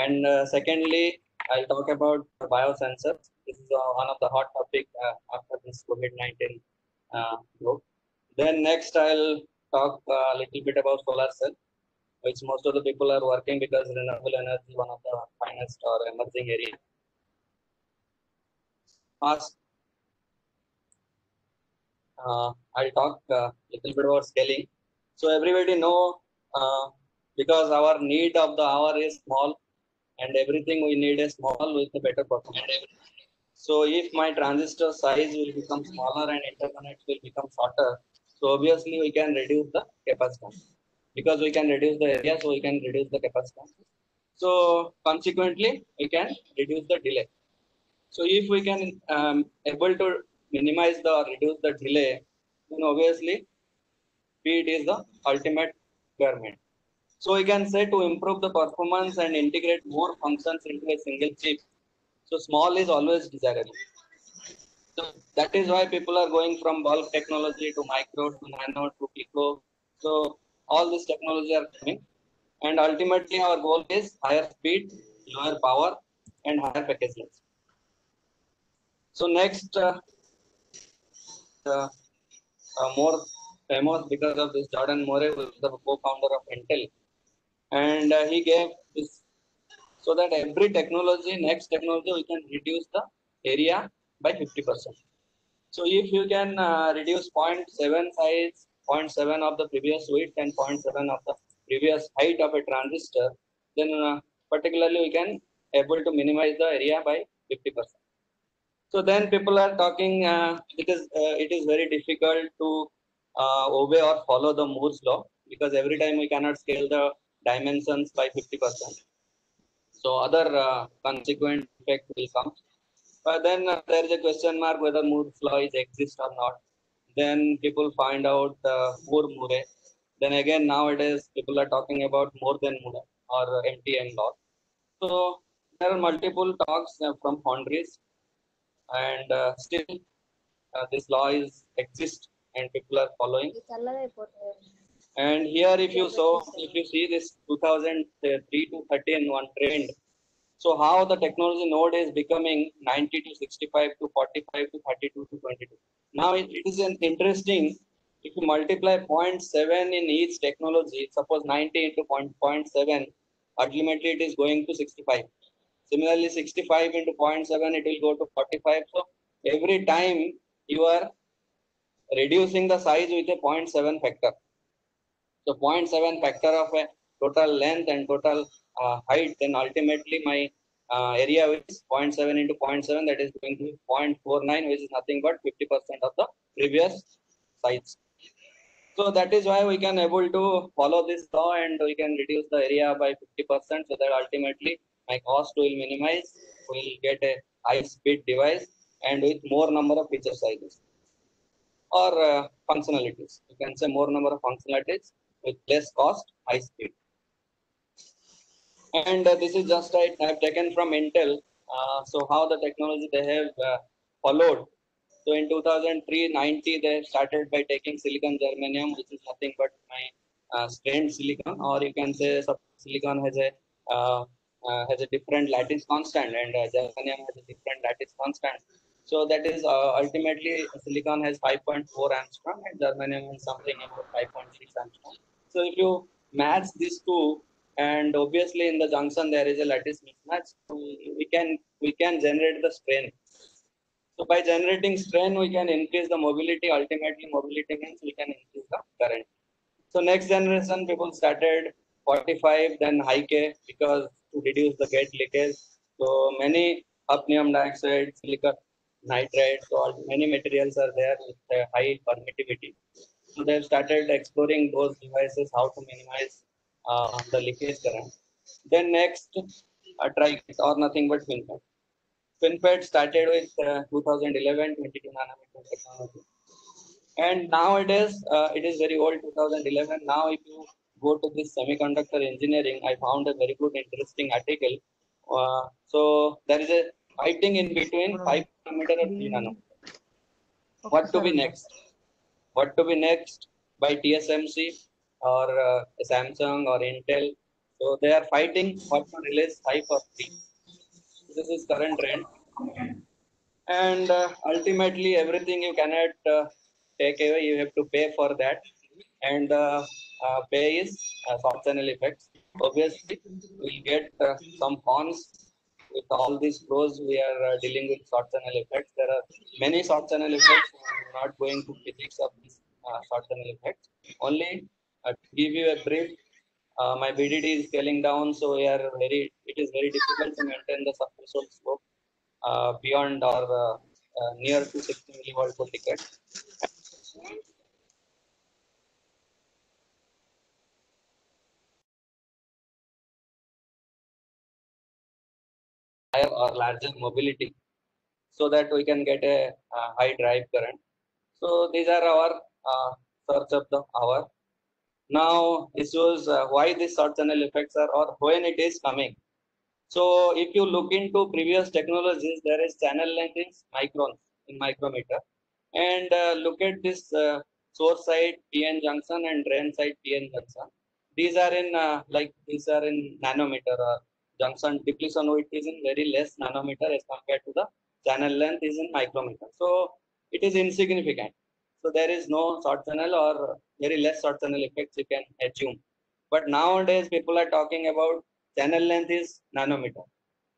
And secondly, I'll talk about the biosensors. This is one of the hot topic after this COVID-19 group. Then next, I'll talk a little bit about solar cell, which most of the people are working because renewable energy is one of the finest or emerging area. First, I'll talk a little bit about scaling. So everybody know because our need of the hour is small and everything we need is small with a better performance. So if my transistor size will become smaller and interconnects will become shorter, so obviously we can reduce the capacitance. Because we can reduce the area, so we can reduce the capacitance. So consequently, we can reduce the delay. So if we can able to minimize the or reduce the delay, then obviously speed is the ultimate requirement. So we can say to improve the performance and integrate more functions into a single chip. So small is always desirable. So that is why people are going from bulk technology to micro to nano to pico. So all this technology are coming, and ultimately our goal is higher speed, lower power, and higher package length. So next, more famous because of this Jordan Moore, who is the co-founder of Intel, and he gave this so that every technology, next technology, we can reduce the area by 50%. So if you can reduce zero point 0.7 size, zero point 0.7 of the previous width and 0.7 of the previous height of a transistor, then particularly we can able to minimize the area by 50%. So then people are talking because it is very difficult to obey or follow the Moore's law because every time we cannot scale the dimensions by 50%. So other consequent effect will come. But then there is a question mark whether Moore's law is exist or not. Then people find out Moore. Then again nowadays people are talking about more than Moore or MTN law. So there are multiple talks from foundries, and still this law is exist and people are following. And here, if you see this 2003 to 13 one trend, so how the technology node is becoming 90 to 65 to 45 to 32 to 22. Now it is an interesting, if you multiply 0 0.7 in each technology, suppose 90 into 0 0.7, ultimately it is going to 65. Similarly, 65 into 0.7, it will go to 45. So every time you are reducing the size with a 0.7 factor. So 0.7 factor of a total length and total height, then ultimately my area which is 0.7 into 0.7, that is going to be 0.49, which is nothing but 50% of the previous size. So that is why we can able to follow this law and we can reduce the area by 50% so that ultimately my cost will minimize, will get a high speed device and with more number of feature sizes or functionalities. You can say more number of functionalities with less cost, high speed. And this is just I have taken from Intel. So how the technology they have followed. So in 2003-90, they started by taking silicon germanium, which is nothing but my strained silicon, or you can say silicon has a different lattice constant, and germanium has a different lattice constant. So that is ultimately silicon has 5.4 angstrom and germanium has something about 5.6 angstrom. So if you match these two, and obviously in the junction there is a lattice mismatch, so we can generate the strain. So by generating strain, we can increase the mobility. Ultimately, mobility means we can increase the current. So next generation people started 45, then high K because to reduce the gate leakage. So many hafnium dioxide, silicon nitride, so many materials are there with high permittivity. So they've started exploring those devices, how to minimize the leakage current. Then next, try or nothing but FinFET. FinFET started with 2011 22 nanometer technology, and nowadays it is very old 2011. Now, if you go to this semiconductor engineering, I found a very good, interesting article. So there is a fighting in between 5 nanometer or 3 nanometer. What to be next? What to be next by TSMC or Samsung or Intel? So they are fighting what to release high for free. This is current trend. And ultimately everything you cannot take away, you have to pay for that. And pay is short channel effects. Obviously we'll get some cons. With all these pros we are dealing with short channel effects. There are many short channel effects. I'm not going to physics of these short channel effects. Only to give you a brief, my BDD is scaling down, so it is very difficult to maintain the subthreshold slope beyond or near to 60 millivolt per decade. Higher or larger mobility so that we can get a high drive current. So these are our search of the hour. Now this was why these short channel effects are or when it is coming. So if you look into previous technologies, there is channel length in microns in micrometer. And look at this source side PN junction and drain side PN junction. These are in these are in nanometer. Junction depletion width is in very less nanometer as compared to the channel length is in micrometer. So it is insignificant. So there is no short channel or very less short channel effects you can assume. But nowadays people are talking about channel length is nanometer,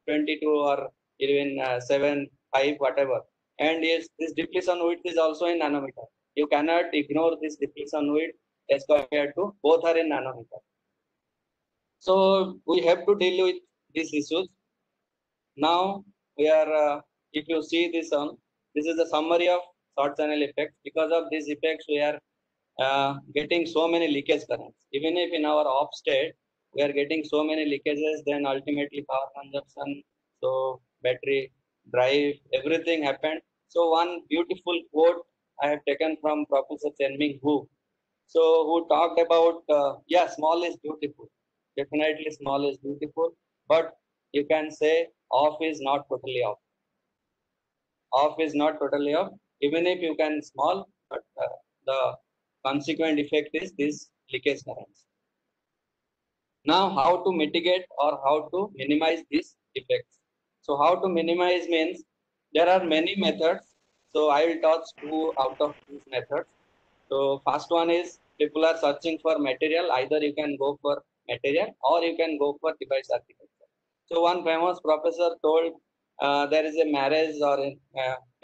22 or even 7, 5, whatever. And yes, this depletion width is also in nanometer. You cannot ignore this depletion width as compared to both are in nanometer. So we have to deal with these issues. Now we are, if you see this on, this is the summary of short channel effects. Because of these effects, we are getting so many leakage currents. Even if in our off state, we are getting so many leakages, then ultimately power consumption, so battery, drive, everything happened. So one beautiful quote I have taken from Professor Chen Ming Hu. So who talked about, yeah, small is beautiful. Definitely small is beautiful, but you can say off is not totally off. Off is not totally off. Even if you can small, but the consequent effect is this leakage currents. Now, how to mitigate or how to minimize these effects? So, how to minimize means there are many methods. So, I will touch two out of these methods. So, first one is people are searching for material. Either you can go for material or you can go for device architecture. So, one famous professor told there is a marriage or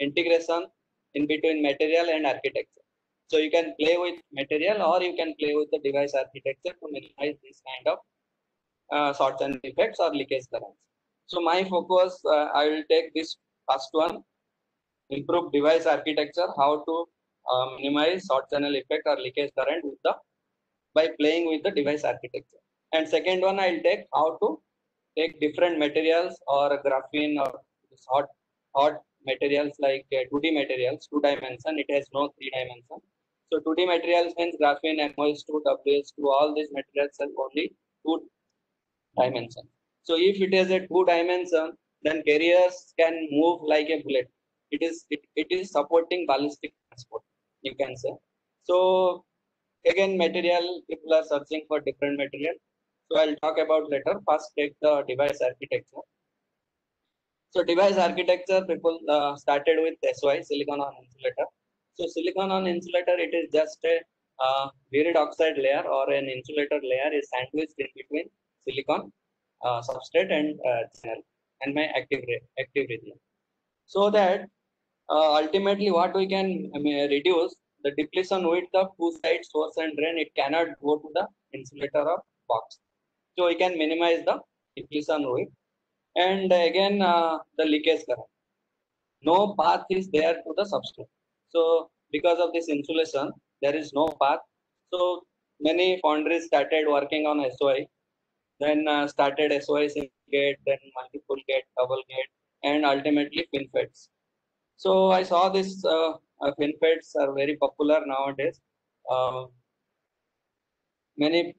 integration in between material and architecture. So, you can play with material or you can play with the device architecture to minimize this kind of short channel effects or leakage currents. So my focus, I will take this first one, improve device architecture, how to minimize short channel effect or leakage current with the by playing with the device architecture. And second one, I'll take how to take different materials or graphene or hot materials like 2D materials, 2 dimension. It has no 3 dimension. So 2D materials means graphene, MOS2, WS2, all these materials have only 2 dimension. So if it is a 2 dimension, then carriers can move like a bullet. It is supporting ballistic transport, you can say. So again, material people are searching for different material. So I'll talk about later. First, take the device architecture. So device architecture, people started with SY, silicon on insulator. So silicon on insulator, it is just a weird oxide layer or an insulator layer is sandwiched in between silicon substrate and channel and my active region. So that ultimately what we can reduce the depletion width of two sides, source and drain, it cannot go to the insulator or box. So we can minimize the depletion width. And again, the leakage current. No path is there to the substrate. So because of this insulation, there is no path. So many foundries started working on SOI, then started SOI single gate, then multiple gate, double gate, and ultimately FinFETs. So I saw this FinFETs are very popular nowadays. Uh, Many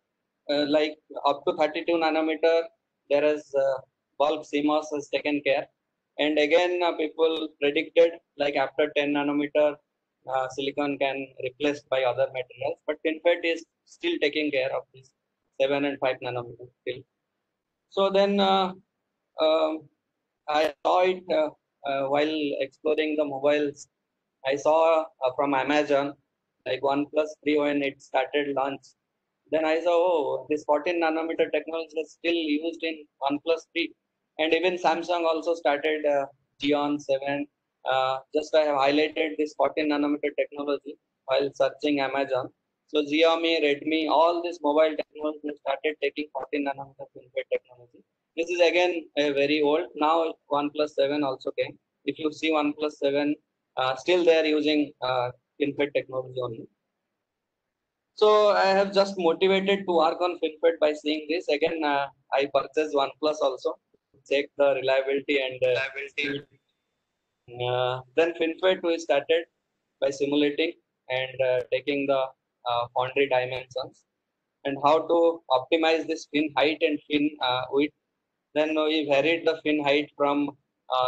like up to 32 nanometer, there is bulk CMOS has taken care. And again, people predicted like after 10 nanometer, silicon can replaced by other materials. But FinFET is still taking care of this 7 and 5 nanometer still. So then I saw it while exploring the mobiles. I saw from Amazon like OnePlus 3 when it started launch. Then I saw, oh, this 14 nanometer technology is still used in OnePlus 3. And even Samsung also started Xeon 7. Just I have highlighted this 14 nanometer technology while searching Amazon. So Xiaomi, Redmi, all this mobile technology started taking 14 nanometer FinFET technology. This is again very old. Now OnePlus 7 also came. If you see OnePlus 7, still they are using FinFET technology only. So I have just motivated to work on FinFET by seeing this. Again, I purchased OnePlus also, check the reliability and speed. Then FinFET we started by simulating and taking the foundry dimensions and how to optimize this fin height and fin width. Then we varied the fin height from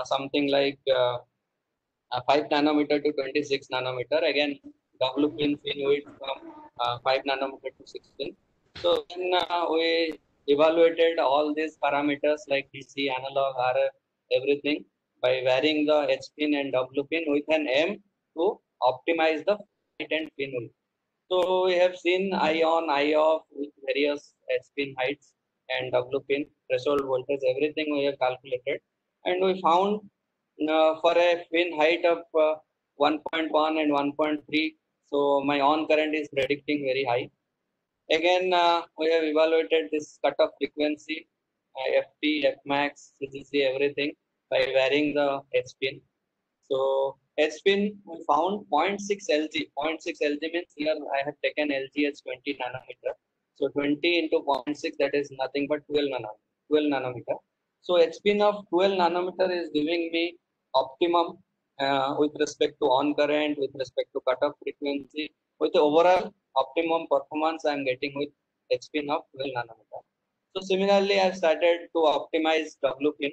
something like 5 nanometer to 26 nanometer. Again, W fin width from 5 nanometer to 16. So then we evaluated all these parameters like DC, analog, RF, everything by varying the H pin and W pin with an aim to optimize the height and pin width. So we have seen eye on, eye off with various H pin heights and W pin threshold voltage, everything we have calculated, and we found for a fin height of 1.1 and 1.3, so my on current is predicting very high. Again, we have evaluated this cutoff frequency, FT, Fmax, CGC, everything by varying the H pin. So H pin we found 0.6 LG. 0.6 LG means here I have taken LG as 20 nanometer. So 20 into 0.6, that is nothing but 12 nanometer. So H pin of 12 nanometer is giving me optimum with respect to on current, with respect to cutoff frequency, with the overall optimum performance I am getting with H pin of 12 nanometer. So similarly, I have started to optimize W pin.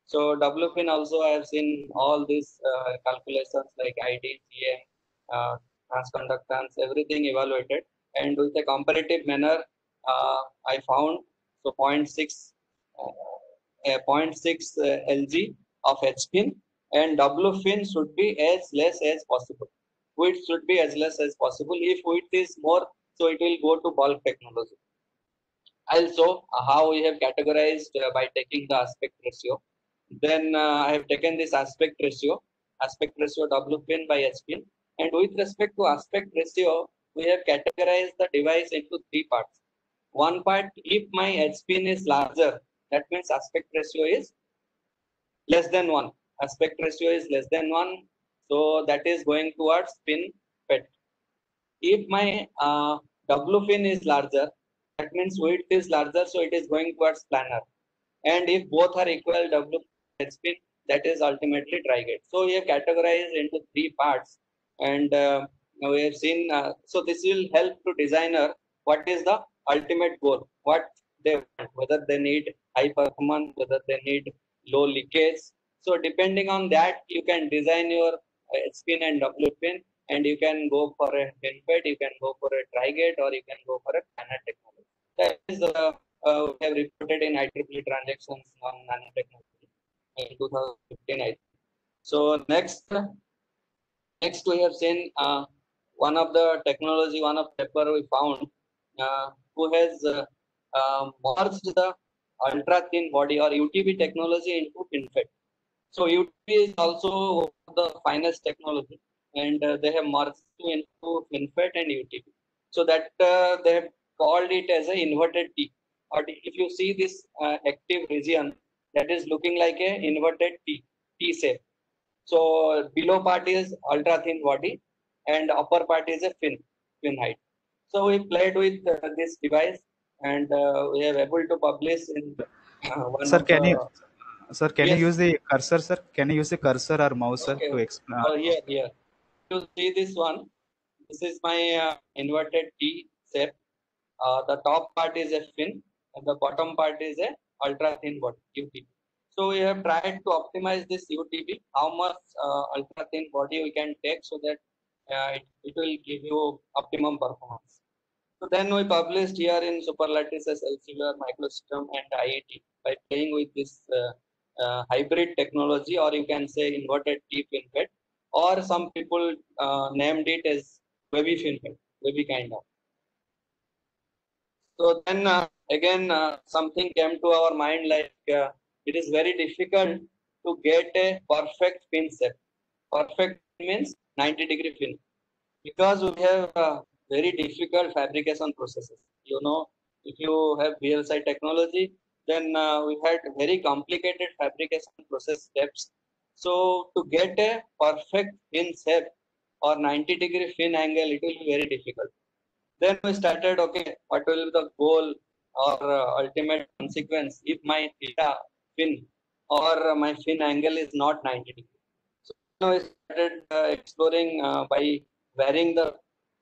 So W pin also I have seen all these calculations like ID, GM, transconductance, everything evaluated, and with a comparative manner, I found so zero point 0.6 zero point 0.6 LG of H pin and W pin should be as less as possible. Width should be as less as possible. If width is more, so it will go to bulk technology. Also, how we have categorized by taking the aspect ratio. Then I have taken this aspect ratio W pin by H pin, and with respect to aspect ratio, we have categorized the device into three parts. One part, if my H pin is larger, that means aspect ratio is less than 1. Aspect ratio is less than 1, so that is going towards pin FET. If my W pin is larger, that means width is larger, so it is going towards planar. And if both are equal, W H pin, that is ultimately tri-gate. So we have categorized into three parts, and we have seen. So this will help to designer what is the ultimate goal, what they want, whether they need high performance, whether they need low leakage. So depending on that, you can design your H pin and W pin, and you can go for a FinFET, you can go for a tri-gate, or you can go for a planar technology. That is we have reported in IEEE transactions on nanotechnology in 2015. I think. So next we have seen one of the technology, one of paper we found who has merged the ultra thin body or UTB technology into FinFET. So UTB is also one of the finest technology, and they have merged into FinFET and UTB. So that they have called it as a inverted T. Or if you see this active region, that is looking like a inverted T shape. So below part is ultra thin body, and upper part is a fin height. So we played with this device, and we are able to publish in one Sir, of the. can you Yes. use the cursor, sir? Can you use the cursor or mouse, sir, Okay. to explain? Here. You see this one. This is my inverted T shape. The top part is a fin, and the bottom part is a ultra thin body UTB. So we have tried to optimize this UTB, how much ultra thin body we can take so that it will give you optimum performance. So then we published here in Superlattices, Elsevier, Microsystem, and IET. by playing with this hybrid technology, or you can say inverted T FinFET, or some people named it as wavy FinFET, wavy kind of. So then again something came to our mind, like it is very difficult to get a perfect fin set. Perfect means 90-degree fin, because we have very difficult fabrication processes. You know, if you have VLSI technology, then we had very complicated fabrication process steps. So to get a perfect fin shape or 90-degree fin angle, it will be very difficult. Then we started, okay, what will be the goal or ultimate consequence if my theta fin or my fin angle is not 90 degrees. So now we started exploring by varying the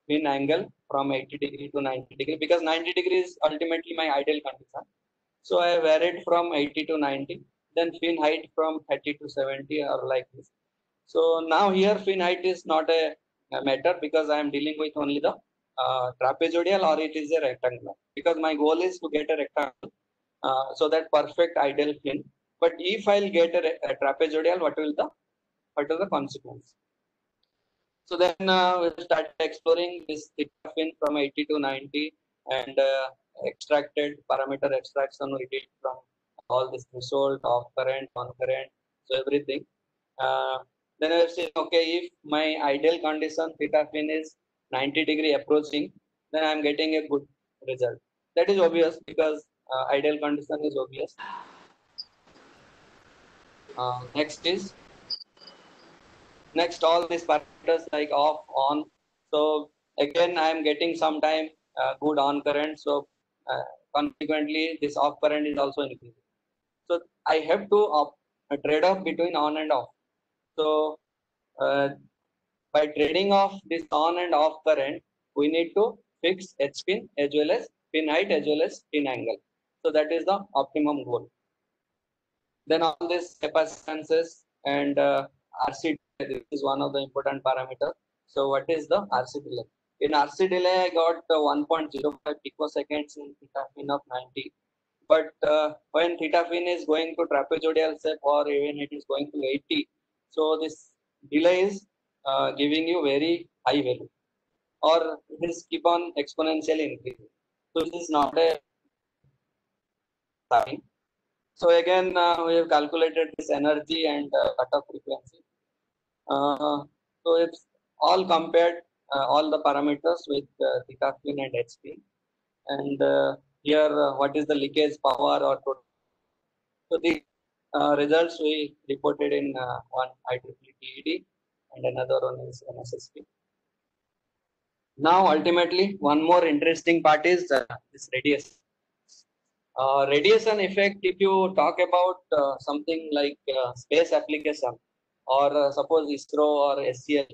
fin angle from 80 degree to 90 degree, because 90 degree is ultimately my ideal condition. So I varied from 80 to 90, then fin height from 30 to 70 or like this. So now here fin height is not a matter, because I am dealing with only the trapezoidal or it is a rectangular, because my goal is to get a rectangle, so that perfect ideal fin. But if I'll get a trapezoidal, what will the consequence? So then we started exploring this theta fin from 80 to 90, and extracted parameter extraction we did from all this threshold, off current, on current, so everything. Uh, then I have seen, okay, if my ideal condition theta fin is 90-degree approaching, then I am getting a good result. That is obvious, because ideal condition is obvious. Next all these parameters like off, on. So again I am getting sometime good on current, so consequently this off current is also increasing. So I have to trade off between on and off. So uh, by trading off this on and off current, we need to fix H pin as well as pin height as well as pin angle. So that is the optimum goal. Then all these capacitances and RC delay, this is one of the important parameters. So what is the RC delay? In RC delay, I got 1.05 picoseconds in theta fin of 90. But when theta fin is going to trapezoidal shape, or even it is going to 80, so this delay is giving you very high value, or it is keep on exponentially increasing. So this is not a sign. So again, we have calculated this energy and cutoff frequency. So it's all compared, all the parameters with theta fin and H pin. And here, what is the leakage power or total? So the results we reported in one IEEE TED and another one is NSSP. Now, ultimately, one more interesting part is this radius. Radiation effect, if you talk about something like space application, or suppose ISRO or SCL.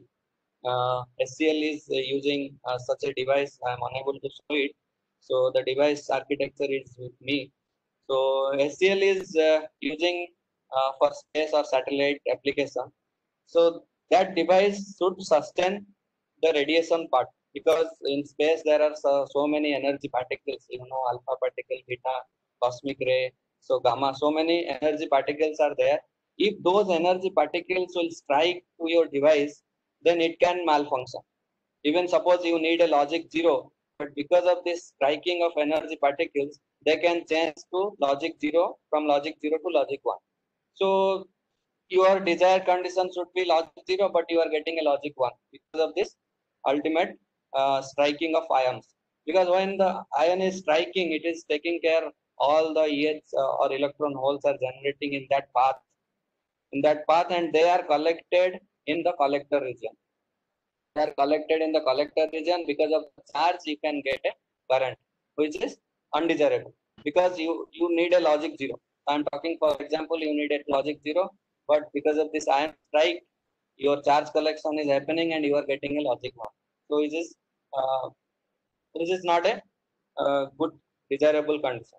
SCL is using such a device. I am unable to show it. So the device architecture is with me. So SCL is using for space or satellite application. So that device should sustain the radiation part, because in space there are so many energy particles, alpha particle, beta, cosmic ray, so gamma, so many energy particles are there. If those energy particles will strike to your device, then it can malfunction. Even suppose you need a logic 0, but because of this striking of energy particles, they can change to logic 0, from logic 0 to logic 1. So your desired condition should be logic 0, but you are getting a logic 1 because of this ultimate striking of ions. Because when the ion is striking, it is taking care all the EH or electron holes are generating in that path, and they are collected in the collector region. They are collected in the collector region. Because of the charge, you can get a current, which is undesirable, because you need a logic 0. I'm talking, for example, you need a logic 0, but because of this ion strike, your charge collection is happening and you are getting a logic 1. So uh, this is not a good desirable condition.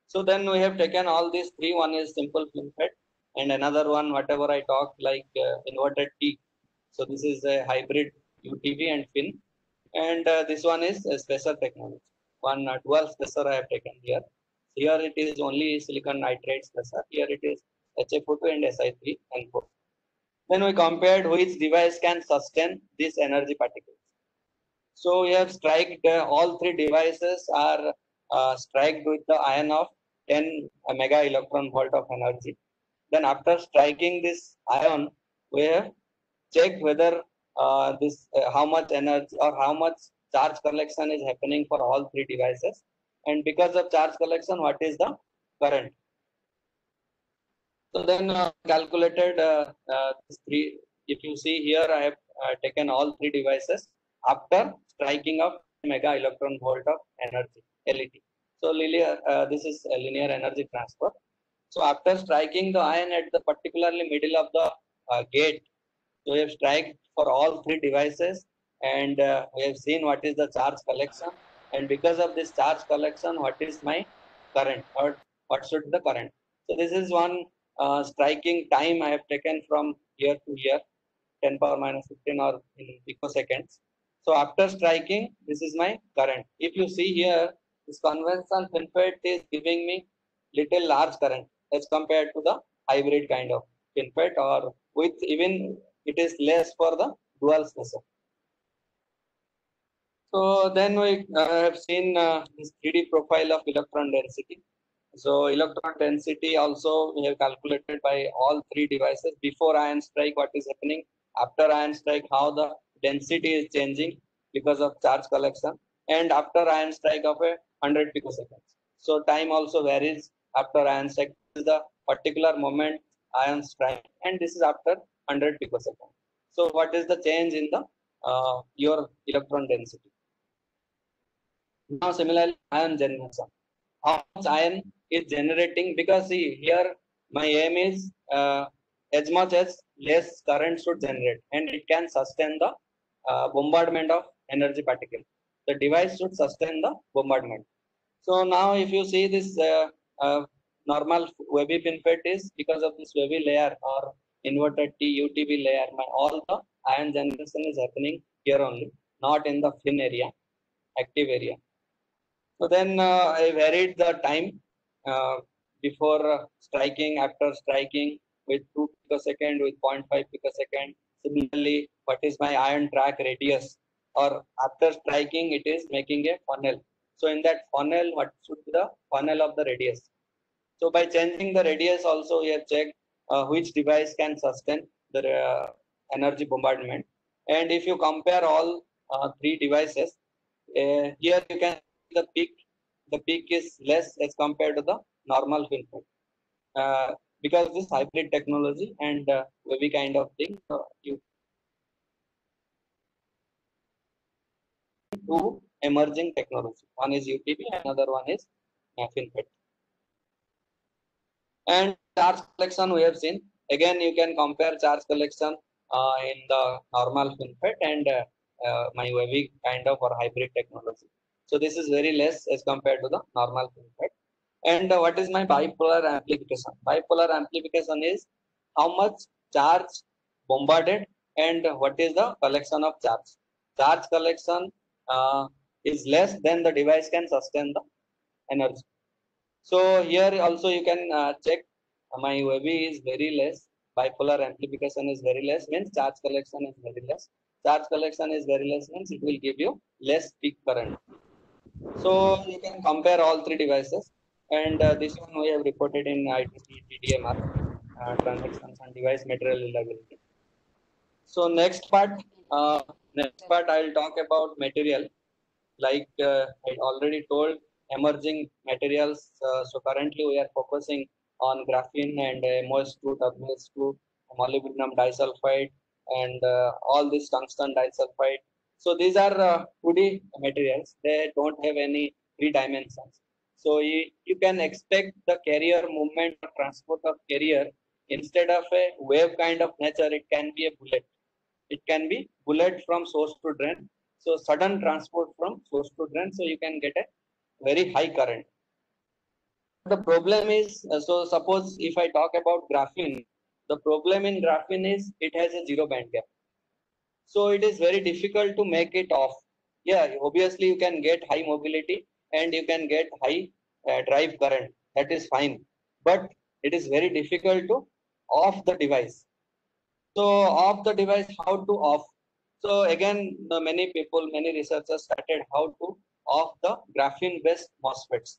So then we have taken all these three. One is simple FinFET, and another one, whatever I talked, like inverted T. So this is a hybrid UTV and fin, and this one is a spacer technology. One dual spacer I have taken here. Here it is only silicon nitride stressor. Here it is HFO2 and Si3N4. Then we compared which device can sustain this energy particles. So we have striked all three devices are striked with the ion of 10 mega electron volt of energy. Then after striking this ion, we have checked whether this how much energy or how much charge collection is happening for all three devices, and because of charge collection, what is the current. So then calculated this three. If you see here, I have taken all three devices after striking of mega electron volt of energy (LET). So linear, this is a linear energy transfer. So after striking the ion at the particularly middle of the gate, so we have strike for all three devices, and we have seen what is the charge collection, and because of this charge collection, what is my current or what should the current. So this is one striking time I have taken from here to here, 10 power minus 15 or in picoseconds. So after striking, this is my current. If you see here, this conventional FinFET is giving me little large current as compared to the hybrid kind of FinFET, or with even it is less for the dual stressor. So then we have seen this 3D profile of electron density. So electron density also we have calculated by all three devices. Before ion strike, what is happening? After ion strike, how the density is changing because of charge collection. And after ion strike of 100 picoseconds. So time also varies after ion strike. This is the particular moment ion strike, and this is after 100 picoseconds. So what is the change in the your electron density? Now similarly, ion generation. How much ion is generating, because see here my aim is as much as less current should generate, and it can sustain the bombardment of energy particle. The device should sustain the bombardment. So now if you see this normal wavy FinFET is because of this wavy layer or inverted T UTV layer, my all the ion generation is happening here only, not in the fin area, active area. So then I varied the time before striking, after striking with 2 picosecond, with 0.5 picosecond. Similarly, what is my ion track radius? Or after striking, it is making a funnel. So in that funnel, what should be the funnel of the radius? So by changing the radius, also we have checked which device can sustain the energy bombardment. And if you compare all three devices, here you can see the peak is less as compared to the normal FinFET. Because this hybrid technology and wavy kind of thing, you two emerging technology. One is UTP, another one is FinFET. And charge collection we have seen. Again, you can compare charge collection in the normal FinFET and my wavy kind of or hybrid technology. So this is very less as compared to the normal FinFET. And what is my bipolar amplification? Bipolar amplification is how much charge bombarded and what is the collection of charge. Charge collection is less than the device can sustain the energy. So here also you can check my wavy is very less, bipolar amplification is very less, means charge collection is very less. Charge collection is very less means it will give you less peak current. So you can compare all three devices, and this one we have reported in ITC TDMR, transactions and device material reliability. So next part I'll talk about material. Like I already told, emerging materials. So currently we are focusing on graphene and MOS2, WS2, molybdenum disulfide, and all this tungsten disulfide. So these are 2D materials. They don't have any 3 dimensions. So you can expect the carrier movement or transport of carrier, instead of a wave kind of nature, it can be a bullet. It can be bullet from source to drain. So sudden transport from source to drain, so you can get a very high current. The problem is, so suppose if I talk about graphene, the problem in graphene is it has a zero band gap. So it is very difficult to make it off. Yeah, obviously you can get high mobility and you can get high drive current. That is fine, but it is very difficult to off the device. So off the device, how to off? So again, many people, many researchers started how to off the graphene-based MOSFETs.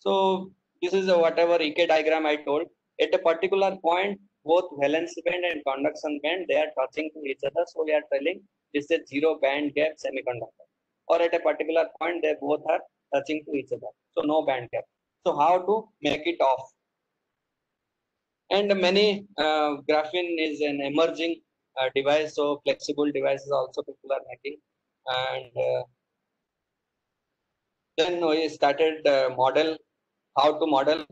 So this is a whatever EK diagram I told. At a particular point, both valence band and conduction band, they are touching to each other. So we are telling this is zero band gap semiconductor. Or at a particular point, they both are touching to each other. So no band gap. So how to make it off? And many graphene is an emerging device. So flexible devices also people are making. And then we started how to model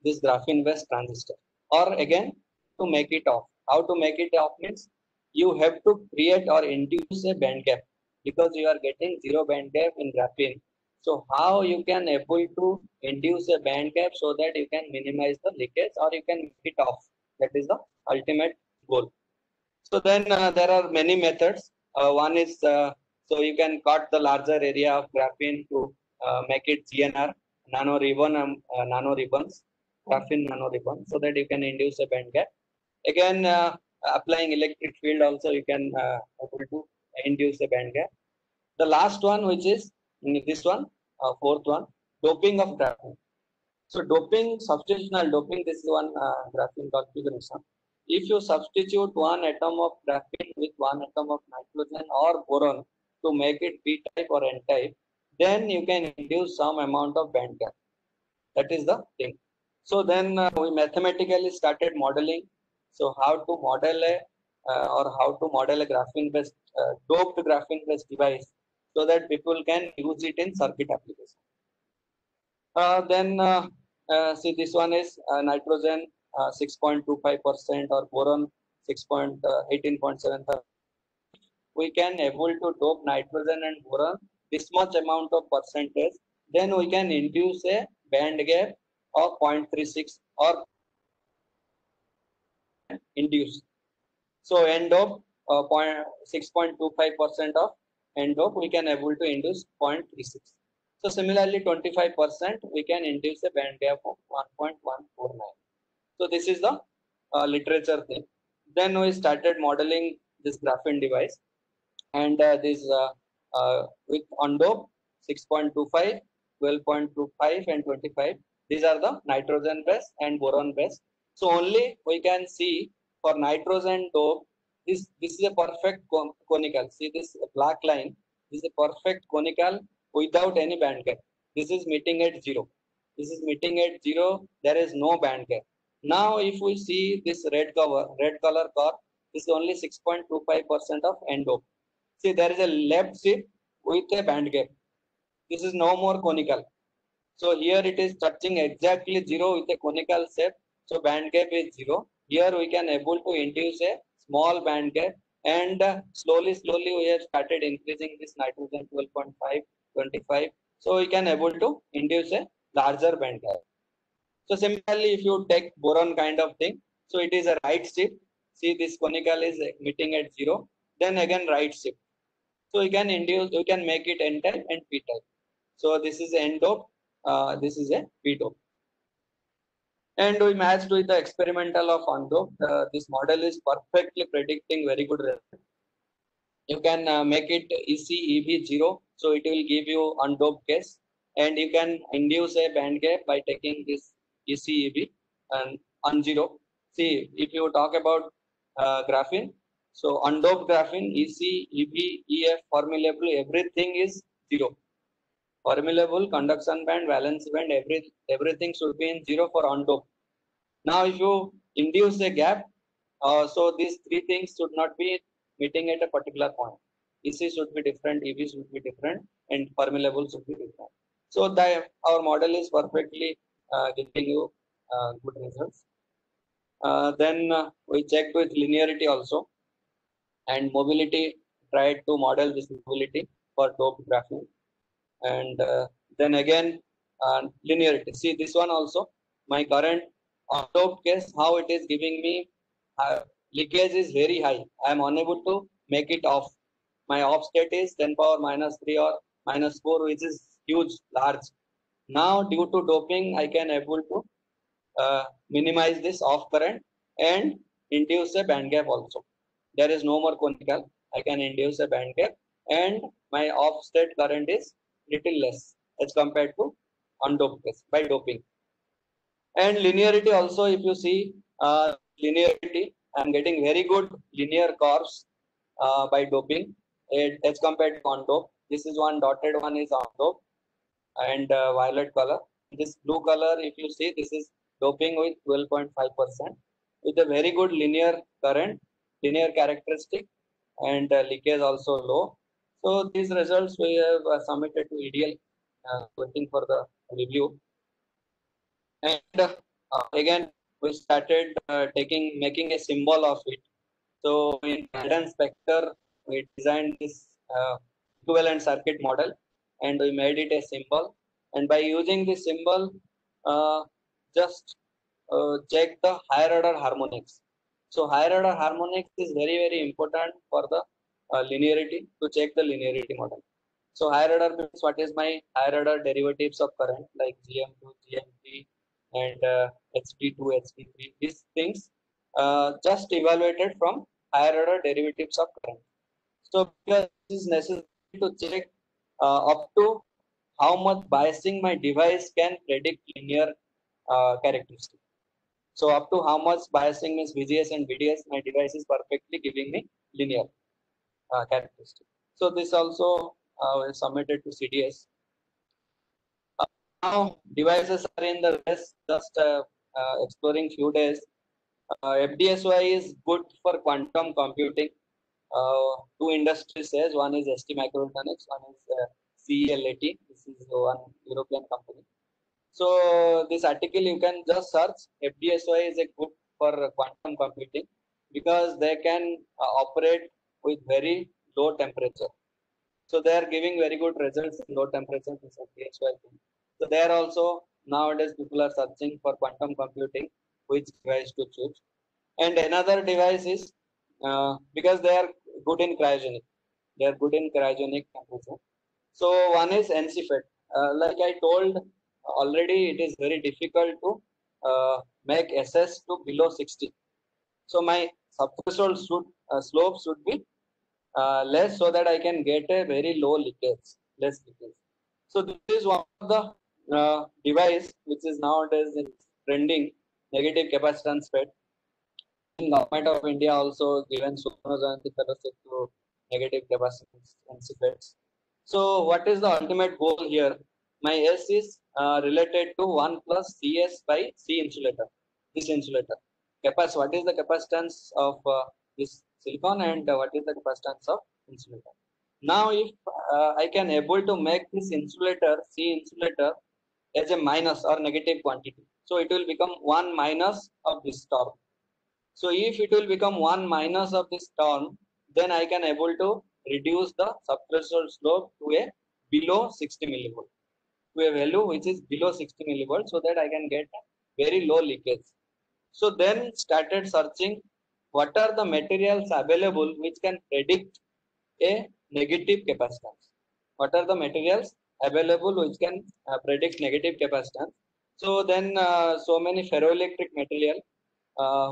this graphene based transistor, or again to make it off. How to make it off means you have to create or induce a band gap, because you are getting zero band gap in graphene. So how you can able to induce a band gap so that you can minimize the leakage or you can make it off. That is the ultimate goal. So then there are many methods. One is so you can cut the larger area of graphene to make it GNR, nano ribbons, graphene nano ribbon, so that you can induce a band gap. Again, applying electric field also you can able to induce a band gap. The last one, which is this one, fourth one, doping of graphene. So doping, substitutional doping, this is one graphene configuration. If you substitute one atom of graphene with one atom of nitrogen or boron to make it P type or N type, then you can induce some amount of band gap. That is the thing. So then we mathematically started modeling. So how to model a graphene based doped graphene based device so that people can use it in circuit application. Then see, this one is nitrogen 6.25% or boron 18.75. We can able to dope nitrogen and boron this much amount of percentage. Then we can induce a band gap of 0.36 or induce. So end of 6.25% of end of we can able to induce 0.36. So similarly 25% we can induce a band gap of 1.149. So this is the literature thing. Then we started modeling this graphene device, and this with undope 6.25, 12.25 and 25. These are the nitrogen base and boron base. So only we can see for nitrogen dope, this is a perfect conical. See this black line, this is a perfect conical without any band gap. This is meeting at 0. This is meeting at 0. There is no band gap. Now if we see this red color curve, this is only 6.25% of N-dope. See, there is a left chip with a band gap. This is no more conical. So here it is touching exactly 0 with a conical shape. So band gap is 0. Here we can able to induce a small band gap, and slowly we have started increasing this nitrogen 12.5, 25. So we can able to induce a larger band gap. So similarly, if you take boron kind of thing, so it is a right shift. See, this conical is meeting at 0. Then again right shift. So you can induce, you can make it N type and P type. So this is N dope. This is a P dope. And we matched with the experimental of undope. This model is perfectly predicting very good result. You can make it EC EB 0. So it will give you undoped case. And you can induce a band gap by taking this ECEB and un0. See, if you talk about graphene, so undoped graphene, EC, EB, EF, formulable, everything is 0. Formulable, conduction band, valence band, everything should be in 0 for undoped. Now, if you induce a gap, so these three things should not be meeting at a particular point. EC should be different, EB should be different, and formulable should be different. So our model is perfectly giving you good results. Then we checked with linearity also, and mobility, tried to model this mobility for doped graphene. And then again linearity. See this one also, my current doped case, how it is giving me leakage is very high. I am unable to make it off. My off state is 10 power minus 3 or minus 4, which is huge, large. Now due to doping, I can able to minimize this off current and induce a band gap also. There is no more conical. I can induce a band gap and my offset current is little less as compared to undoped case by doping. And linearity also, if you see linearity, I'm getting very good linear curves by doping as compared to undope. This is one dotted one is undope and violet color. This blue color, if you see, this is doping with 12.5% with a very good linear current, linear characteristic, and leakage also low. So these results we have submitted to EDL, waiting for the review. And again, we started making a symbol of it. So in guidance vector, we designed this equivalent circuit model and we made it a symbol. And by using this symbol, uh, just check the higher order harmonics. So higher order harmonics is very, very important for the linearity to check the linearity model. So higher order means what is my higher order derivatives of current like GM2, GM3 and HD2, HD3. These things just evaluated from higher order derivatives of current. So because it is necessary to check up to how much biasing my device can predict linear characteristics. So up to how much biasing means VGS and VDS, my device is perfectly giving me linear characteristic. So this also is submitted to CDS. Now devices are in the race, just exploring few days. FDSY is good for quantum computing. Two industries says one is ST Microelectronics, one is CELAT. This is one European company. So this article you can just search. FDSY is a good for quantum computing because they can operate with very low temperature. So they are giving very good results in low temperature. This FDSY thing. So there also nowadays people are searching for quantum computing, which device to choose. And another device is because they are good in cryogenic. They are good in cryogenic temperature. So one is NCFET. Like I told already, it is very difficult to make SS to below 60. So my subthreshold slope should be less so that I can get a very low leakage, less leakage. So this is one of the device which is nowadays in trending, negative capacitance FET. Government of India also given Sukarno Jayanti fellowship to negative capacitance NCFETs. So what is the ultimate goal here? My S is related to 1 plus CS by C insulator. This insulator. What is the capacitance of this silicon and what is the capacitance of insulator? Now if I can able to make this insulator, C insulator as a minus or negative quantity. So it will become 1 minus of this term. So if it will become 1 minus of this term, then I can able to reduce the subthreshold slope to a below 60 millivolt, to a value which is below 60 millivolt, so that I can get a very low leakage. So then started searching what are the materials available which can predict a negative capacitance. What are the materials available which can predict negative capacitance? So then so many ferroelectric material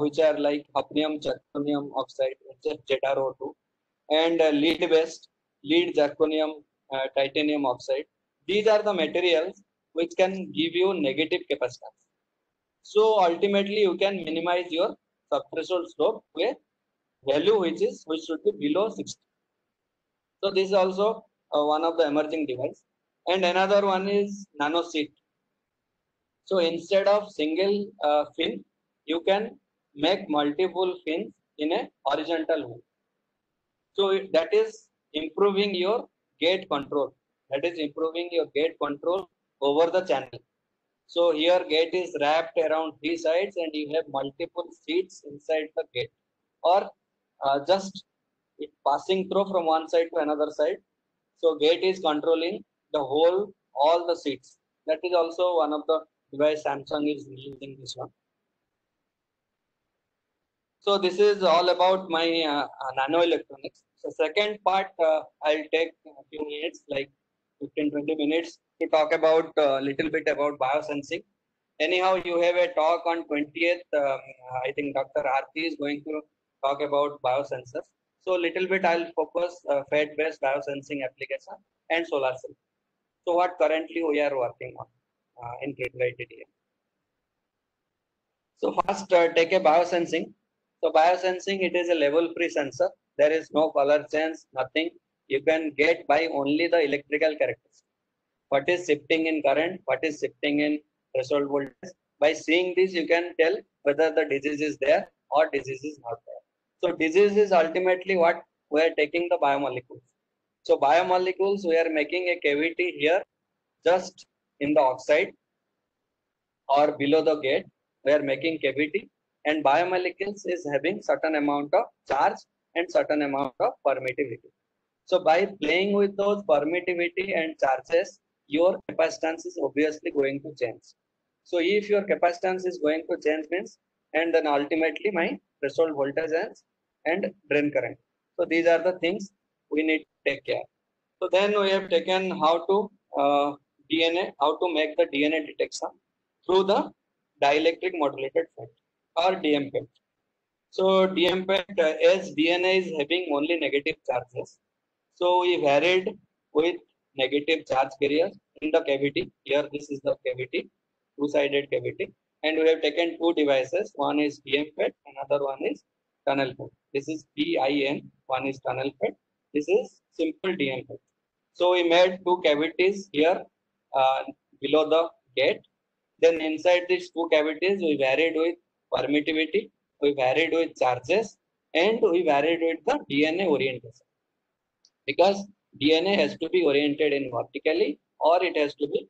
which are like hafnium, zirconium oxide, ZrO2, and lead zirconium, titanium oxide. These are the materials which can give you negative capacitance. So ultimately, you can minimize your subthreshold slope to a value which should be below 60. So this is also one of the emerging device. And another one is nano seat. So instead of single fin, you can make multiple fins in a horizontal way. So that is improving your gate control. That is improving your gate control over the channel. So here gate is wrapped around three sides and you have multiple seats inside the gate, or just it passing through from one side to another side. So gate is controlling the whole, all the seats. That is also one of the device Samsung is using this one. So this is all about my nano electronics. So second part I'll take a few minutes, like 15-20 minutes to talk about a little bit about biosensing. Anyhow, you have a talk on 20th. I think Dr. Aarti is going to talk about biosensors. So little bit I'll focus fat-based biosensing application and solar cell. So what currently we are working on in Tripura TTM. So first take a biosensing. So biosensing, it is a level-free sensor. There is no color change, nothing. You can get by only the electrical characteristics. What is shifting in current, what is shifting in threshold voltage. By seeing this, you can tell whether the disease is there or disease is not there. So disease is ultimately what we are taking the biomolecules. So biomolecules, we are making a cavity here just in the oxide or below the gate. We are making cavity, and biomolecules is having certain amount of charge and certain amount of permittivity. So by playing with those permittivity and charges, your capacitance is obviously going to change. So if your capacitance is going to change means, and then ultimately my threshold voltage and drain current. So these are the things we need to take care. So then we have taken how to DNA, how to make the DNA detection through the dielectric modulated FET or DMFET. So DMFET, as DNA is having only negative charges, so we varied with negative charge carriers in the cavity. Here, this is the cavity, two-sided cavity, and we have taken two devices. One is DMFET, another one is tunnel FET. This is PIN. One is tunnel FET. This is simple DMFET. So we made two cavities here below the gate. Then inside these two cavities, we varied with permittivity, we varied with charges, and we varied with the DNA orientation. Because DNA has to be oriented in vertically or it has to be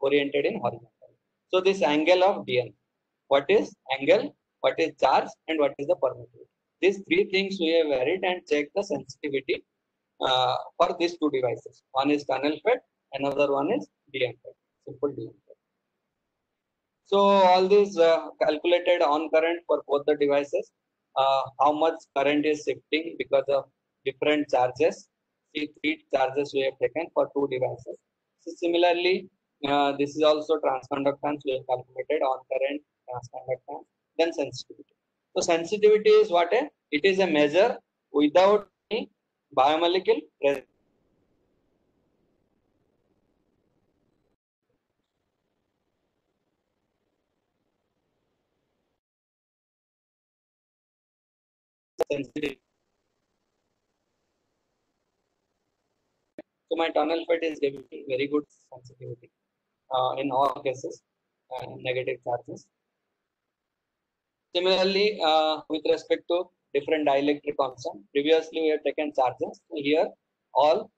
oriented in horizontally. So this angle of DNA, what is angle, what is charge, and what is the permittivity. These three things we have varied and checked the sensitivity for these two devices. One is tunnel FET, another one is DMFET, simple DMFET. So all these calculated on current for both the devices, how much current is shifting because of different charges. See, three charges we have taken for two devices. So similarly, this is also transconductance we have calculated on current, transconductance, then sensitivity. So sensitivity is what? It is a measure without any biomolecule present. Sensitivity. So my tunnel FET is giving very good sensitivity in all cases, negative charges. Similarly, with respect to different dielectric constant, previously we have taken charges. So here, all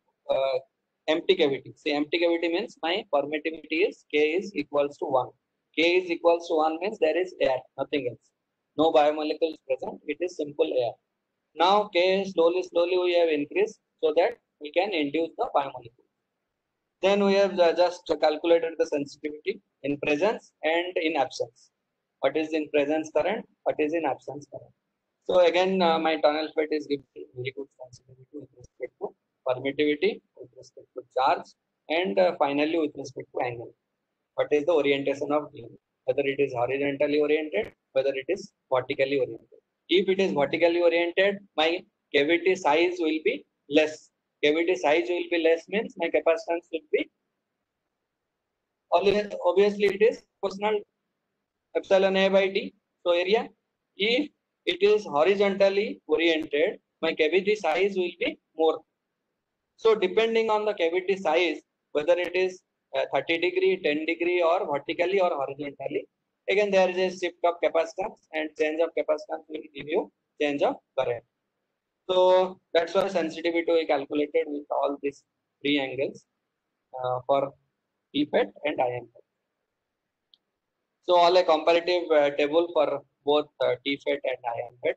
empty cavity. See, empty cavity means my permittivity is K is equals to 1. K is equals to 1 means there is air, nothing else. No biomolecules present, it is simple air. Now K slowly we have increased so that we can induce the biomolecule. Then we have just calculated the sensitivity in presence and in absence. What is in presence current, what is in absence current. So again, my tunnel FET is giving very good sensitivity with respect to permittivity, with respect to charge, and finally with respect to angle. What is the orientation of DNA? Whether it is horizontally oriented, whether it is vertically oriented. If it is vertically oriented, my cavity size will be less. Cavity size will be less means my capacitance will be, obviously it is proportional epsilon A by D. So area, if it is horizontally oriented, my cavity size will be more. So depending on the cavity size, whether it is 30 degree, 10 degree or vertically or horizontally, again there is a shift of capacitance and change of capacitance will give you change of current. So that's why sensitivity we calculated with all these three angles for TFET and IMFET. So all a comparative table for both TFET and IMFET.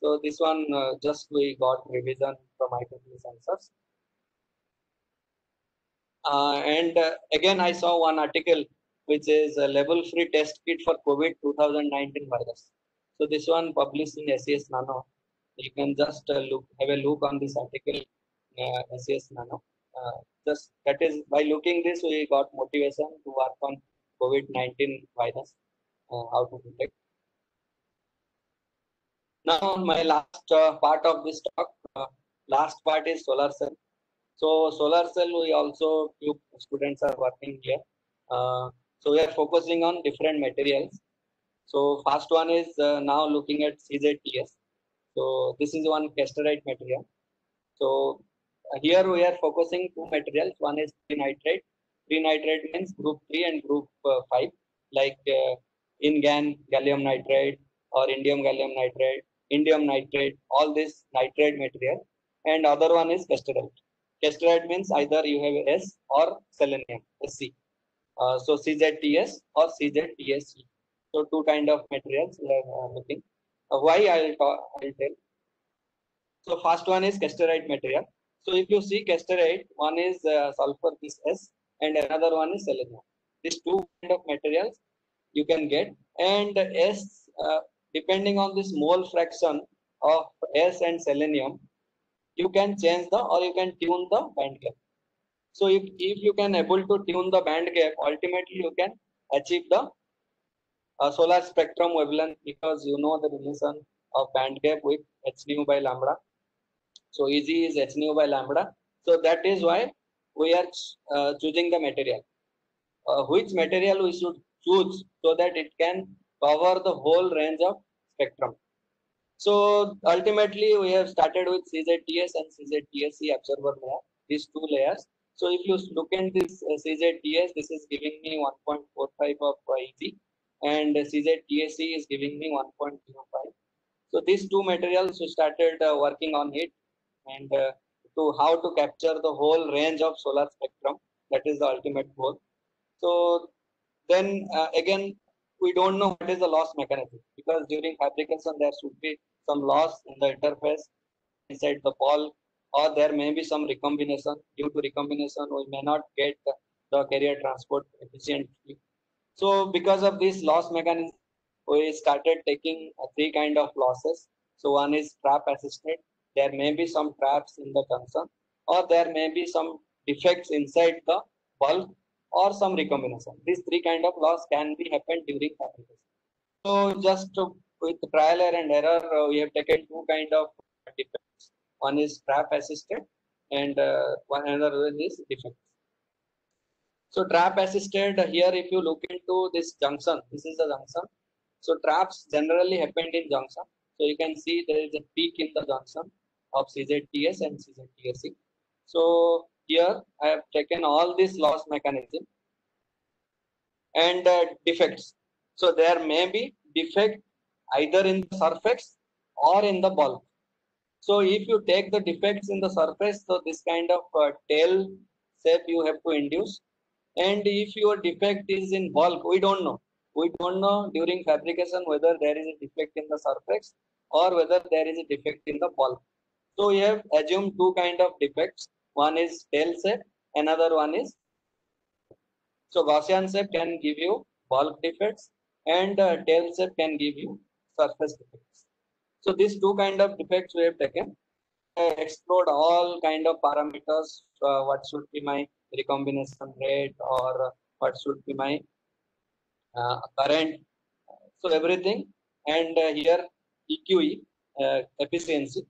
So this one just we got revision from IEEE sensors. And again, I saw one article which is a level-free test kit for COVID 2019 virus. So this one published in SES Nano. You can just have a look on this article, SES Nano. just that is by looking this, we got motivation to work on COVID-19 virus, how to detect. Now, my last part of this talk, last part is solar cell. So, solar cell, we also, few students are working here. So, we are focusing on different materials. So, first one is now looking at CZTS. So, this is one casterite material. So, here we are focusing two materials. One is trinitrate. Trinitrate means group 3 and group 5, like InGaN, gallium nitride, or indium gallium nitride, indium nitrate, all this nitride material. And other one is casterite. Casterite means either you have S or selenium, Sc. So CZTS or CZTSE. So two kind of materials we are looking. Why I'll tell. So first one is casterite material. So if you see casterite, one is sulfur, this S, and another one is selenium. These two kind of materials you can get, and S, depending on this mole fraction of S and selenium, you can change the or you can tune the band gap. So if you can able to tune the band gap, ultimately you can achieve the solar spectrum wavelength, because you know the relation of band gap with h nu by lambda. So Eg is h nu by lambda. So that is why we are choosing the material. Which material we should choose so that it can cover the whole range of spectrum. So ultimately we have started with CZTS and CZTSE absorber layer, these two layers. So if you look at this CZTS, this is giving me 1.45 of Eg, and CZTSE is giving me 1.05. So these two materials we started working on it, and to how to capture the whole range of solar spectrum. That is the ultimate goal. So then again, we don't know what is the loss mechanism, because during fabrication there should be some loss in the interface inside the ball, or there may be some recombination. Due to recombination, we may not get the carrier transport efficiently. So because of this loss mechanism, we started taking three kind of losses. So one is trap assisted. There may be some traps in the junction, or there may be some defects inside the bulb, or some recombination. These three kind of loss can be happen during fabrication. So just with trial and error, we have taken two kind of defects. One is trap assisted, and one another one is defects. So trap assisted, here if you look into this junction, this is the junction. So traps generally happened in junction. So you can see there is a peak in the junction of CZTS and CZTSE. So here I have taken all this loss mechanism and defects. So there may be defect either in the surface or in the bulk. So if you take the defects in the surface, so this kind of tail shape you have to induce. And if your defect is in bulk, we don't know. We don't know during fabrication whether there is a defect in the surface or whether there is a defect in the bulk. So we have assumed two kind of defects. One is tail shape, another one is. So Gaussian shape can give you bulk defects, and tail shape can give you surface defects. So these two kind of defects we have taken. Explored all kind of parameters. What should be my recombination rate, or what should be my current. So everything, and here EQE, efficiency.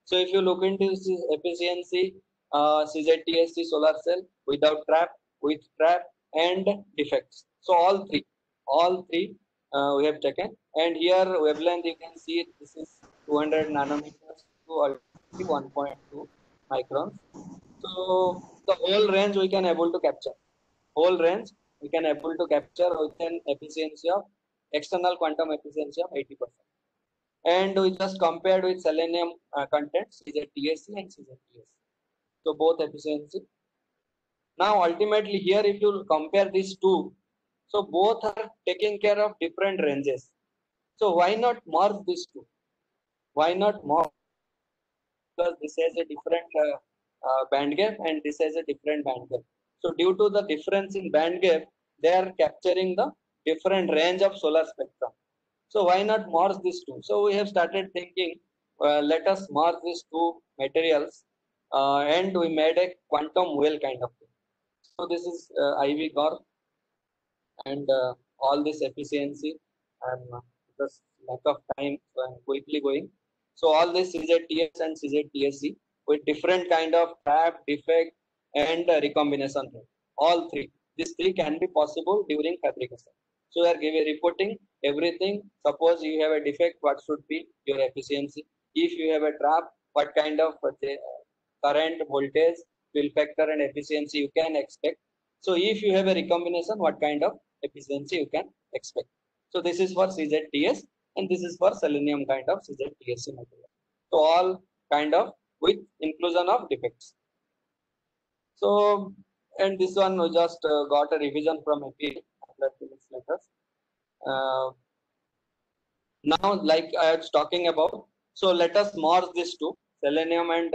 So if you look into this efficiency, CZTSC solar cell without trap, with trap, and defects. So all three we have taken. And here wavelength, you can see this is 200 nanometers to 1.2 microns. So the whole range we can able to capture. Whole range we can able to capture with an efficiency of external quantum efficiency of 80%. And we just compared with selenium content, CZTSC and CZTSC. So both efficiency. Now ultimately here, if you compare these two, so both are taking care of different ranges. So why not merge these two? Why not merge? Because this has a different band gap, and this has a different band gap. So due to the difference in band gap, they are capturing the different range of solar spectrum. So why not merge these two? So we have started thinking, let us merge these two materials and we made a quantum well kind of thing. So this is IV core and all this efficiency, and because lack of time, so I'm quickly going. So all this CZTS and CZTSC with different kind of trap, defect, and recombination rate. All three. These three can be possible during fabrication. So we are giving reporting everything. Suppose you have a defect, what should be your efficiency? If you have a trap, what kind of current, voltage, fill factor, and efficiency you can expect. So if you have a recombination, what kind of efficiency you can expect? So this is for CZTS and this is for selenium kind of CZTSC material. So all kind of with inclusion of defects. So and this one we just got a revision from APA. Now, like I was talking about, so let us merge these two, selenium and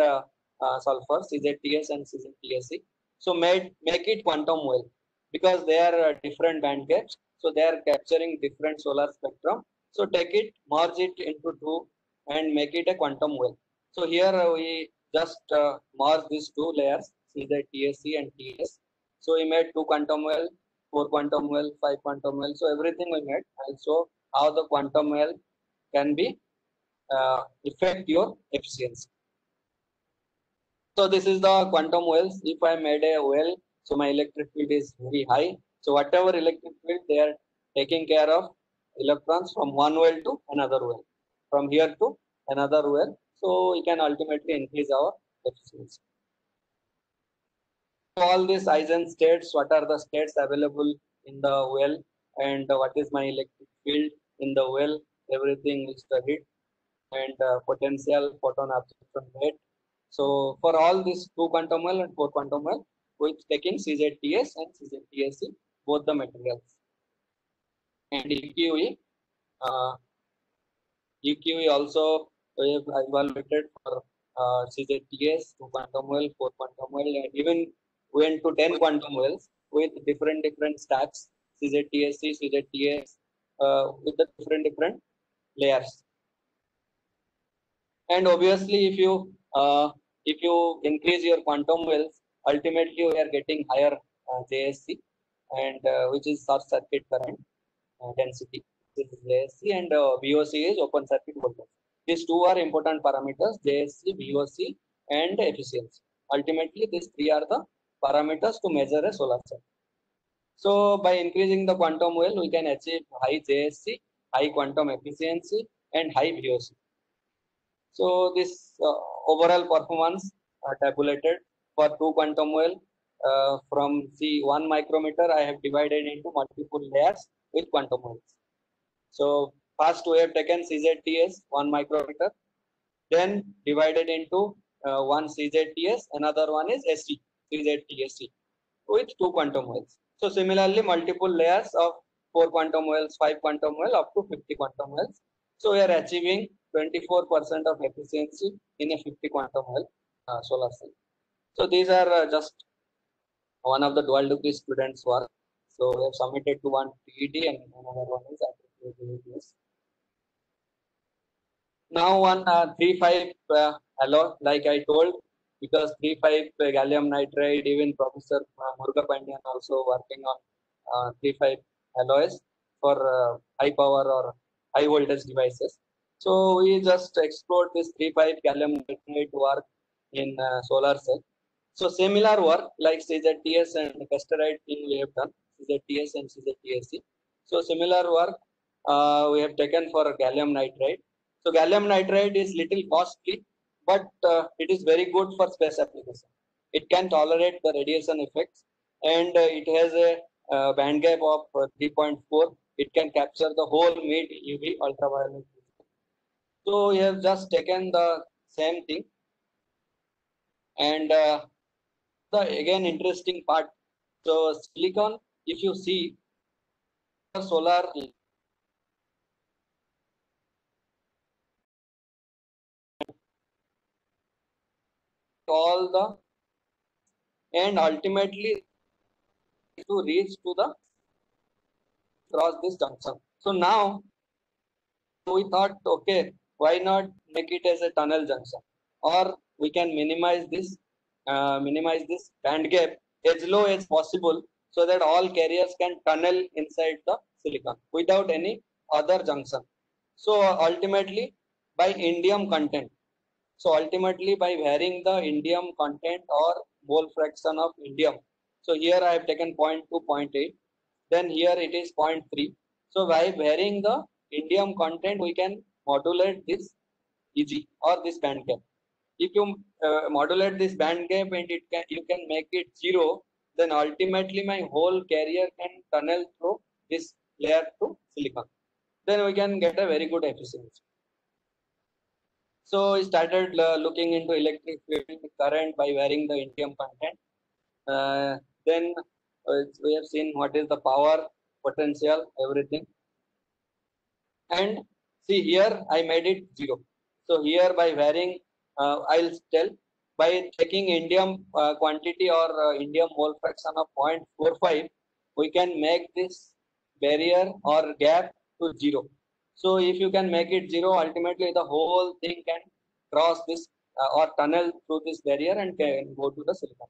sulfur, CZTS and CZTSC. So make it quantum well because they are different band gaps. So they are capturing different solar spectrum. So take it, merge it into two and make it a quantum well. So here we just merge these two layers, CZTSC and TS. So we made two quantum well, four quantum well, five quantum well. So everything we made. Also how the quantum well can be affect your efficiency. So this is the quantum wells. If I made a well, so my electric field is very high. So whatever electric field, they are taking care of electrons from one well to another well, from here to another well. So we can ultimately increase our efficiency. So all these eigenstates, what are the states available in the well, and what is my electric field in the well, everything is studied, and potential photon absorption rate. So for all these two quantum well and four quantum well, we're taking CZTS and CZTSC, both the materials. And EQE, EQE also we have evaluated for CZTS, two quantum well, four quantum well, and even went to 10 quantum wells with different stacks, CZTSC, CZTS, with the different layers. And obviously, if you increase your quantum wells, ultimately we are getting higher JSC, and which is short circuit current density. This is JSC, and VOC is open circuit voltage. These two are important parameters: JSC, VOC, and efficiency. Ultimately, these three are the parameters to measure a solar cell. So by increasing the quantum well, we can achieve high JSC, high quantum efficiency, and high VOC. So this overall performance tabulated for two quantum well from the 1 micrometer. I have divided into multiple layers with quantum wells. So first we have taken CZTS 1 micrometer, then divided into one CZTS, another one is SC CZTSC with two quantum wells. So similarly, multiple layers of 4 quantum wells, 5 quantum well, up to 50 quantum wells. So we are achieving 24% of efficiency in a 50 quantum well solar cell. So these are just one of the dual degree students' work. So we have submitted to one TED and another one is applied. Now one 3,5 alloy, like I told, because 3,5 gallium nitride, even Professor Muruga Pandian also working on 3,5 alloys for high power or high voltage devices. So we just explored this 3,5 gallium nitride work in solar cell. So similar work like CZTS and Casterite thing we have done, CZTS and CZTSC. So similar work we have taken for gallium nitride. So gallium nitride is little costly, but it is very good for space application. It can tolerate the radiation effects, and it has a band gap of 3.4. It can capture the whole mid UV ultraviolet. So we have just taken the same thing, and the again interesting part. So silicon, if you see solar all the, and ultimately to reach to the cross this junction. So now we thought, okay, why not make it as a tunnel junction, or we can minimize this band gap as low as possible, so that all carriers can tunnel inside the silicon without any other junction. So ultimately, by indium content, so ultimately by varying the indium content or mole fraction of indium, so here I have taken 0.2, 0.8, then here it is 0.3. So by varying the indium content, we can modulate this EG or this band gap. If you modulate this band gap and you can make it zero, then ultimately my whole carrier can tunnel through this layer to silicon. Then we can get a very good efficiency. So we started looking into electric field current by varying the indium content. Then we have seen what is the power, potential, everything. And see here I made it zero. So here by varying, I'll tell, by taking indium quantity or indium mole fraction of 0.45, we can make this barrier or gap to zero. So if you can make it zero, ultimately the whole thing can cross this or tunnel through this barrier and can go to the silicon.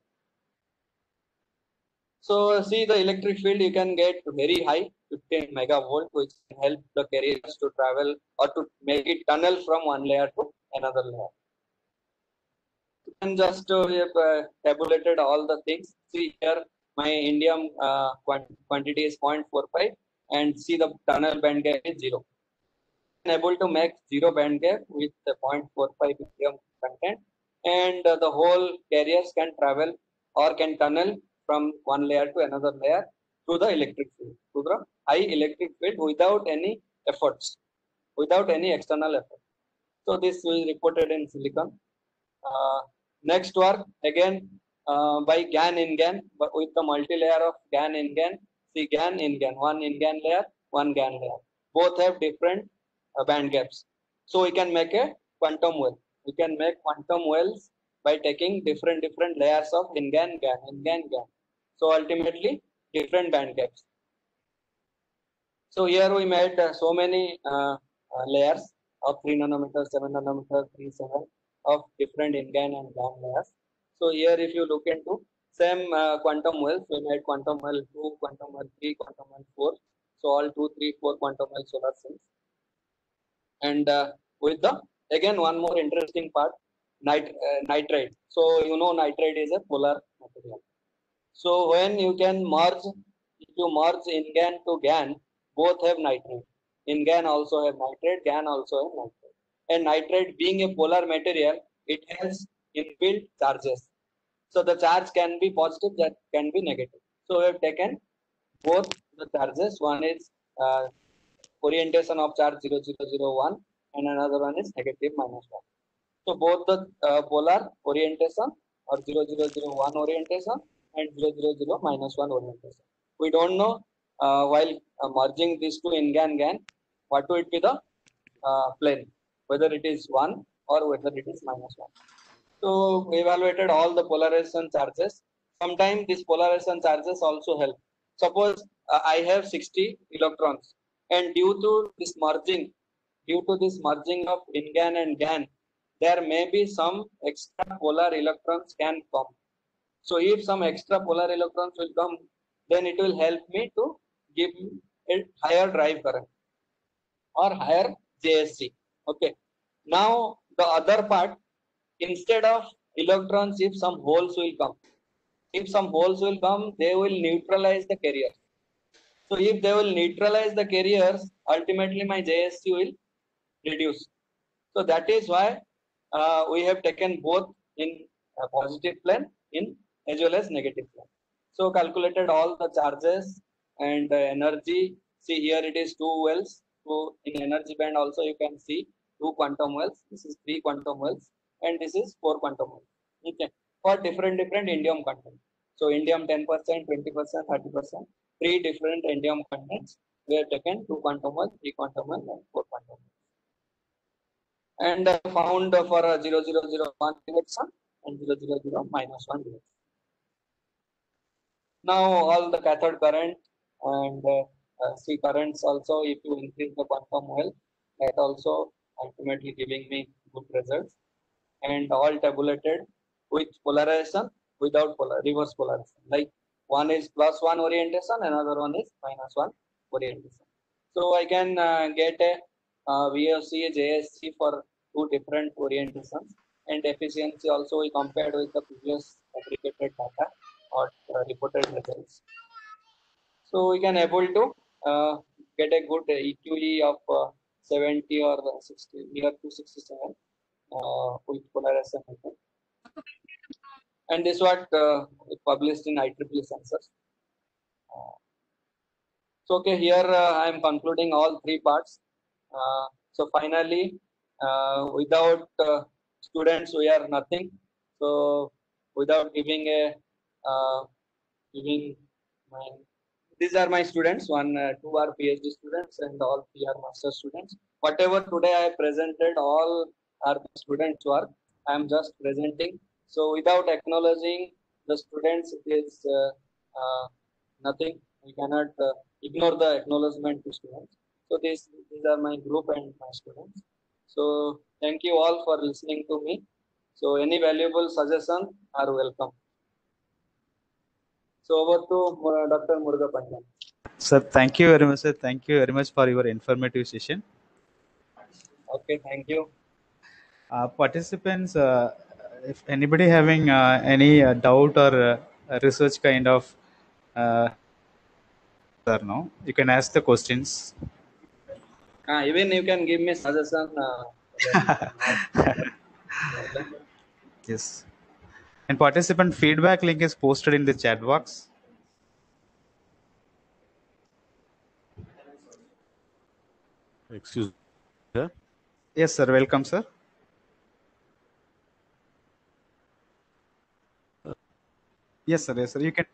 So see the electric field, you can get very high, 15 megavolt, which can help the carriers to travel or to make it tunnel from one layer to another layer. You can just have tabulated all the things. See here my indium quantity is 0.45 and see the tunnel band gap is 0. I'm able to make 0 band gap with the 0.45 indium content, and the whole carriers can travel or can tunnel from one layer to another layer through the electric field, through the high electric field without any efforts, without any external effort. So this we reported in silicon. Next work again by GaN in GaN, but with the multi-layer of GaN in GaN. See GaN in GaN, one in GaN layer, one GaN layer. Both have different band gaps. So we can make a quantum well. We can make quantum wells by taking different layers of in GaN, GaN, in GaN, GaN. So ultimately different band gaps. So here we made so many layers of 3 nanometer, 7 nanometer, 3, 7 of different InGaN and GaN layers. So here if you look into same quantum wells, we made quantum well 2, quantum well 3, quantum well 4. So all 2, 3, 4 quantum well solar cells. And with the, again one more interesting part, nitride. So you know nitride is a polar material. So when you can merge, if you merge InGaN to GaN, both have nitride. InGaN also have nitride, GaN also have nitride. And nitride being a polar material, it has inbuilt charges. So the charge can be positive, that can be negative. So we have taken both the charges. One is orientation of charge 0, 0, 0, 1 and another one is negative -1. So both the polar orientation or 0, 0, 0, 1 orientation and 0, 0, 0, -1 orientation. We don't know while merging these two in GaN, what will be the plane, whether it is 1 or whether it is -1. So we evaluated all the polarization charges. Sometimes these polarization charges also help. Suppose I have 60 electrons, and due to this merging of InGaN and GaN, there may be some extra polar electrons can come. So if some extra polar electrons will come, then it will help me to give a higher drive current or higher JSC. Okay. Now the other part, instead of electrons, if some holes will come, they will neutralize the carriers. So if they will neutralize the carriers, ultimately my JSC will reduce. So that is why we have taken both in a positive plane in as well as negative plane. So calculated all the charges and the energy. See here it is 2 wells. So in energy band also you can see 2 quantum wells. This is 3 quantum wells and this is 4 quantum wells. Okay. For different indium content. So indium 10%, 20%, 30%. 3 different indium contents. We have taken 2 quantum wells, 3 quantum wells and 4 quantum wells. And found for 0001 direction and 000 -1 direction. Now all the cathode current and C currents also, if you increase the quantum well, that also ultimately giving me good results. and all tabulated with polarization without reverse polarization. Like one is +1 orientation, another one is -1 orientation. So I can get a VOC, JSC for two different orientations, and efficiency also we compared with the previous aggregated data or reported results. So we can able to get a good EQE of 70 or 60, near to 67 with polarization method. And this what published in IEEE census. So okay, here I am concluding all three parts. So finally, without students, we are nothing. So without giving a giving my, these are my students. Two are PhD students, and all three are master students. Whatever today I presented, all are the students' work. I am just presenting. So without acknowledging the students, it is nothing. We cannot ignore the acknowledgement to students. So these are my group and my students. So thank you all for listening to me. So any valuable suggestion are welcome. So over to Dr. Muruga Panjan. Sir, thank you very much, sir. Thank you very much for your informative session. Okay, thank you. Participants, if anybody having any doubt or research kind of no, you can ask the questions. Even you can give me suggestion. Yes. And participant feedback link is posted in the chat box. Excuse me, sir. Yes, sir. Welcome, sir. Yes, sir. Yes, sir. You can.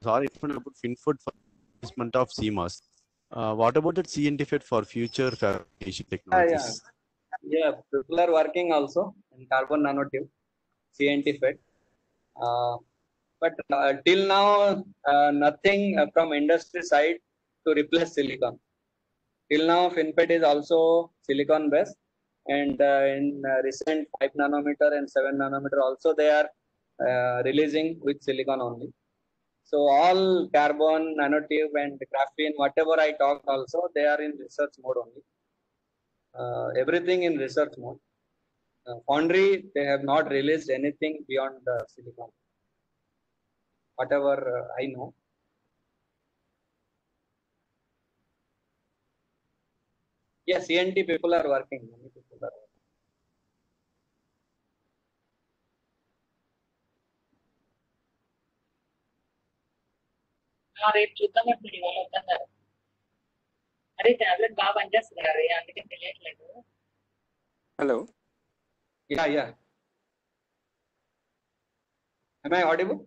Sorry, about FinFood for replacement of CMOS. What about that CNTFET for future fabrication technologies? Yeah, people are working also in carbon nanotube, CNT FET. But till now, nothing from industry side to replace silicon. Till now, FinFET is also silicon based, and in recent 5 nanometer and 7 nanometer also they are releasing with silicon only. So all carbon nanotube and graphene, whatever I talked also, they are in research mode only. Everything in research mode. Foundry, they have not released anything beyond silicon. Whatever I know. Yes, CNT people are working. Many people are working. రేపు చూద్దామంటే ఇవాళ వద్దన్నారు. అరే tablet బాగా పనిచేస్తుంది అందుకే తెలియట్లేదు. Hello. Yeah. Am I audible?